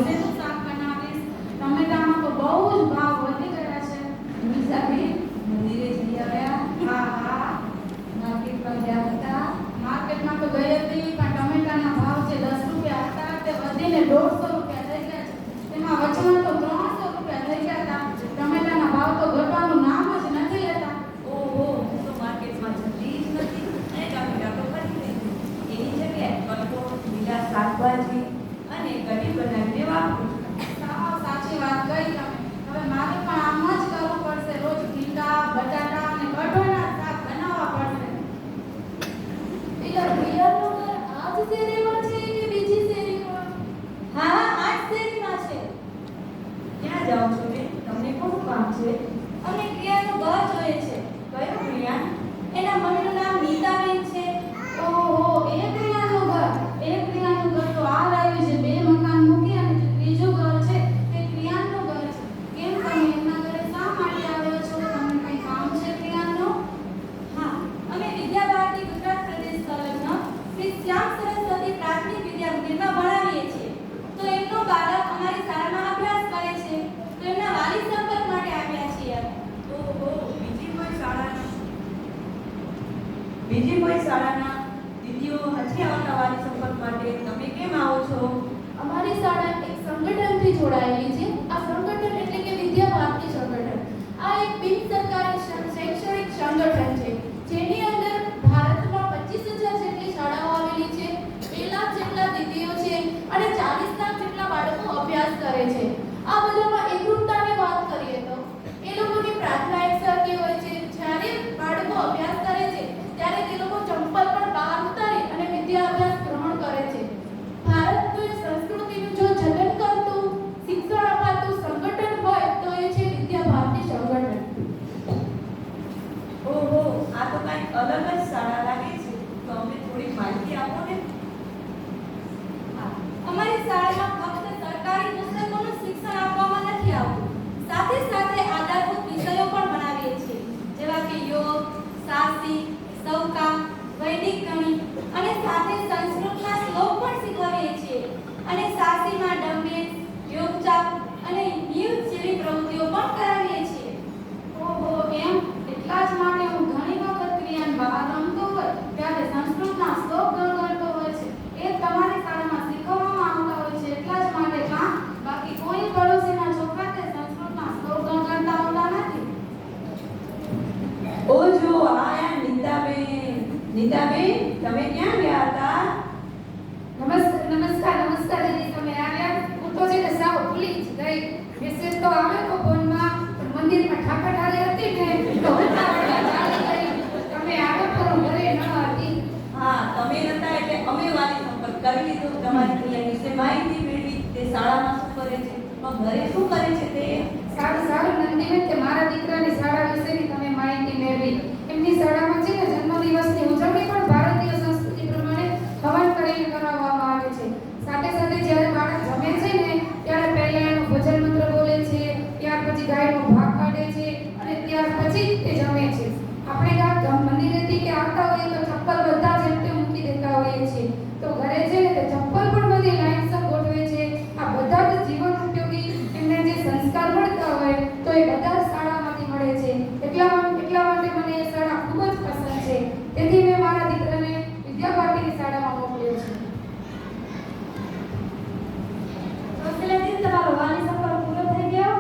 શેનું શાક બનાવીશ? ટમેટામાં તો બહુ જ ભાવ વધી ગયા છે. નિશાબેન મંદિરે જઈ આવ્યા? હા હા, માર્કેટમાં ગયા હતા? માર્કેટમાં તો ગઈ હતી, પણ ટમેટાના ભાવ જે 10 રૂપિયા હતા તે વધીને 150 રૂપિયા થઈ ગયા છે. તેમાં વચમાં તો 300 રૂપિયા થઈ ગયા હતા. ટમેટાના ભાવ તો ઘટવાનું નામ જ નથી લેતા. ઓહો, હું તો માર્કેટમાં જતી જ નથી અને ટમેટા તો ખરીદી લીધી. એની જગ્યાએ કઠોળ, લીલા શાકભાજી અને કઢી બનાવીને વાપરું છું. સાવ સાચી વાત કહી તમે. હવે મારે પણ આમ જ કરવું પડશે. રોજ ભીંડા, બટાટા અને કઠોળના શાક બનાવવા પડશે. પેલા ભૈયાનું ઘર આ જ શેરીમાં છે કે બીજી શેરીમાં? હા, આ જ શેરીમાં છે. ક્યાં જાઓ છો બેન? તમને કોનું કામ છે? અમે પ્રિયાનું ઘર જોઈએ છે. કયો પ્રિયા? એના મમ્મીનું નામ નીતાબેન છે. ઓહો, એ પ્રિયાનું ઘર. એ પ્રિયાનું ઘર તો આ રહ્યું છે. 2 મકાન મૂકી અને જે ત્રીજું ઘર છે તે પ્રિયાનું ઘર છે. કેમ તમે એમના ઘરે શા માટે આવ્યો છો? તમને કંઈ કામ છે પ્રિયાનું? હા, અમે વિદ્યાભારતી ગુજરાત પ્રદેશ સંલગ્ન શ્રી શ્યામ સરસ્વતી પ્રાથમિક વિદ્યા મંદિરમાં ભણાવીએ છીએ. તો એમનો બાળક અમારી શાળામાં અભ્યાસ કરે છે. તો એમના વાલી સંપર્ક માટે આવ્યા છીએ. ઓહો, બીજી કોઈ શાળાના દીદીઓ નથી આવતા વાલી સંપર્ક માટે? તમે કેમ આવો છો? અમારી શાળા એક સંગઠનથી જોડાયેલી છે. આ સંગઠન એટલે કે વિદ્યાભારતી સંગઠન. આ એક બિન સરકારી શૈક્ષણિક સંગઠન છે, જેની અંદર ભારતમાં 25,000 જેટલી શાળાઓ આવેલી છે, 2 લાખ જેટલા દીદીઓ છે અને 40 લાખ જેટલા બાળકો અભ્યાસ કરે છે. આ બધામાં એકરૂપતાની વાત કરીએ તો એ લોકોની પ્રાર્થના એક સરખી હોય છે. જ્યારે બાળકો અભ્યાસ કરે છે ત્યારે તે લોકો ચંપલ પર બહાર ઉતારી અને વિદ્યા અભ્યાસ ગ્રહણ કરે છે. ભારતની સંસ્કૃતિનું જો જતન કરતું, શિક્ષણ અપાતું સંગઠન હોય તો એ છે વિદ્યાભારતી સંગઠન. ઓહો, આ તો કંઈક અલગ જ શાળા લાગે છે. તો અમને થોડી માહિતી આપો ને. અમારી શાળામાં ફક્ત સરકારી પુસ્તકોનું શિક્ષણ આપવામાં નથી આવતું, સાથે સાથે આધારભૂત વિષયો પણ ભણાવીએ છીએ, જેવા કે યોગ, સાહસી, સૌકા, વૈદિક ગણિત અને સાથે સંસ્કૃતના શ્લોક પણ શીખવાડીએ છીએ. અને સાહસીમાં ડમ્બેલ, યોગચાપ અને નિયુક્ત જેવી પ્રવૃત્તિઓ પણ કરાવીએ છીએ. ઓહો, એમ? એટલા જ માટે હું ઘણી વખત પ્રિયાને બહાર રમતો હોય ત્યારે સંસ્કૃતના શ્લોક ગણગણતો હોય છે. એ તમારી શાળામાં શીખવવામાં આવતા હોય છે. એટલા જ માટે કાં? બાકી કોઈ પડોશીના છોકરા તે સંસ્કૃતના શ્લોક ગણગણતા આવતા નથી. ઓ જો આયા નીતાબેન. નીતાબેન, તમે ક્યાં ગયા હતા? નમસ્કાર દીદી, તમે આવ્યા? હું તો છે ને સાવ ભૂલી જ ગઈ. મેસેજ તો આવ્યો તો ફોનમાં, પણ મંદિરમાં ઠાકરઠારી હતી ને તો ઉતાવળમાં ચાલી ગઈ. તમે આવ્યો તો હું ઘરે ન હતી. હા, તમે નતા એટલે અમે વાલી સંપર્ક કરી લીધો. તમારી પ્રિયા વિશે માહિતી મેળવી. તે શાળામાં શું કરે છે, ઘરે શું કરે છે તે? સારું નંદીબેન, કે મારા દીકરાની શાળા વિશેની તમે માહિતી મેળવી. એમની શાળામાં છે ને જન્મદિવસની ઉજવણી પણ ભારતીય સંસ્કૃતિ પ્રમાણે હવન કરીને કરાવવામાં આવે છે. સાથે સાથે જ્યારે બાળક જમે છે ને ત્યારે પહેલા એનું ભજન મંત્ર બોલે છે, ત્યાર પછી ગાયનો ભાગ કાઢે છે અને ત્યાર પછી તે જમે છે. આપણે મંદિરેથી કે આવતા હોઈએ તો ચપ્પલ બધા જેમ તેમ મૂકી દેતા હોઈએ છીએ. તો ઘરે છે ને તે ચપ્પલ પણ બધી લાઈનસર ગોઠવે છે. આ બધા જ જીવન ઉપયોગી એમને જે સંસ્કાર મળતા હોય તો એ બધા જ શાળામાંથી મળે છે. એટલા માટે મને એ શાળા ખૂબ જ પસંદ છે. તેથી મેં મારા દીકરાને વિદ્યાભારતીની શાળામાં મોકલ્યો છે. વકીલાજી, તમારો વાલી સંપર્ક પૂરો થઈ ગયો?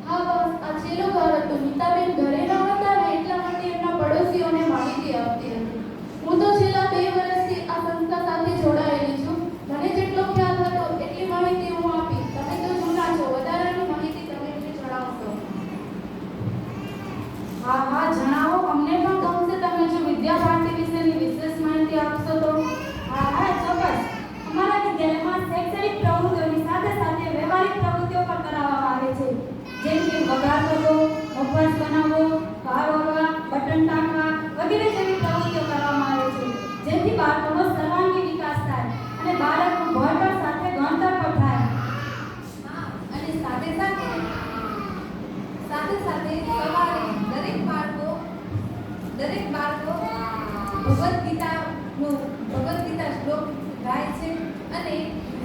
હા બસ, આ છેલ્લો ઘર હતું. નીતાબેન ઘરે ન હતા ને એટલા માટે એમના પડોશીઓને માહિતી આપતી હતી. હું તો છેલ્લા 2 વર્ષથી આ સંસ્થા સાથે જોડાયેલી છું. મને જેટલો ખ્યાલ હતો એટલી માહિતી હું આપી. તમે તો જૂના છો, વધારાની માહિતી તમે મને જણાવશો. હા, જણાવો. અમને પણ ગમશે તમે જો વિદ્યાભારતી વિશેની વિશેષ માહિતી આપશો તો. હા, ચોક્કસ. અમારા વિદ્યાલયમાં શૈક્ષણિક પ્રવૃત્તિઓની સાથે સાથે વ્યવહારિક પ્રવૃત્તિઓ પણ કરાવવામાં આવે છે, જેમ કે વઘાર કરવો, ઉપવાસ બનાવવો, કાર ઓરવા, બટન ટાંકવા વગેરે જેવી પ્રવૃત્તિઓ કરવામાં આવે છે, જેથી બાળકોનો સર્વાંગી વિકાસ થાય અને બાળકનું ભણતર સાથે ગણતર પણ થાય. અને સાથે સાથે સવારે દરેક બાળકો ભગવદ્ ગીતા શ્લોક ગાય છે અને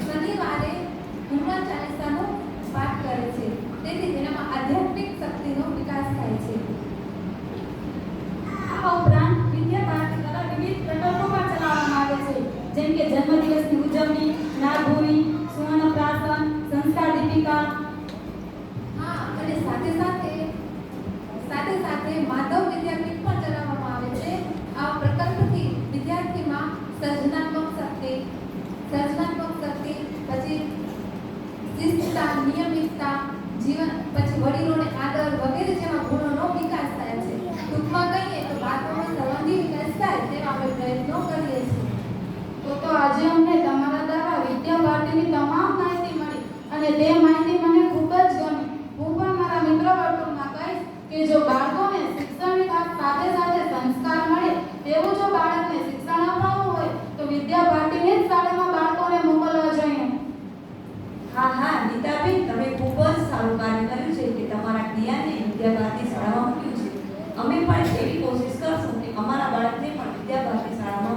શનિવારે હનુમાન ચાલીસા પિતા. હા, અને સાથે સાથે માધવ વિદ્યાપીઠ પણ ચલાવવામાં આવે છે. આ પ્રકલ્પથી વિદ્યાર્થીમાં સર્જનાત્મક શક્તિ, પછી શિસ્તતા, નિયમિતતા, જીવન પછી વડીલોને આદર વગેરે જેવા ગુણોનો વિકાસ થાય છે. ટૂંકમાં કહીએ તો બાળકોનો સંબંધી વિકાસ થાય તેવા આપણે પ્રયત્નો કરીએ છીએ. તો આજે અમને તમારા દ્વારા વિદ્યા ભારતીની તમામ માહિતી મળી અને તે માહિતી મને ખૂબ જ ગમી. હું પણ મારા મિત્ર વર્તુળમાં કહીશ કે જો બાળકોને શિક્ષણની સાથે સાથે સંસ્કાર મળે તેવું જો બાળકને શિક્ષણ અપાવવું હોય તો વિદ્યા ભારતીની જ શાળામાં બાળકોને મોકલવા જોઈએ. હા નીતાબેન, તમે ખૂબ જ સારું કાર્ય કર્યું છે કે તમારા જ્ઞાનને વિદ્યા ભારતી શાળામાં મૂક્યું છે. અમે પણ એવી કોશિશ કરશું કે અમારા બાળકને પણ વિદ્યા ભારતી શાળામાં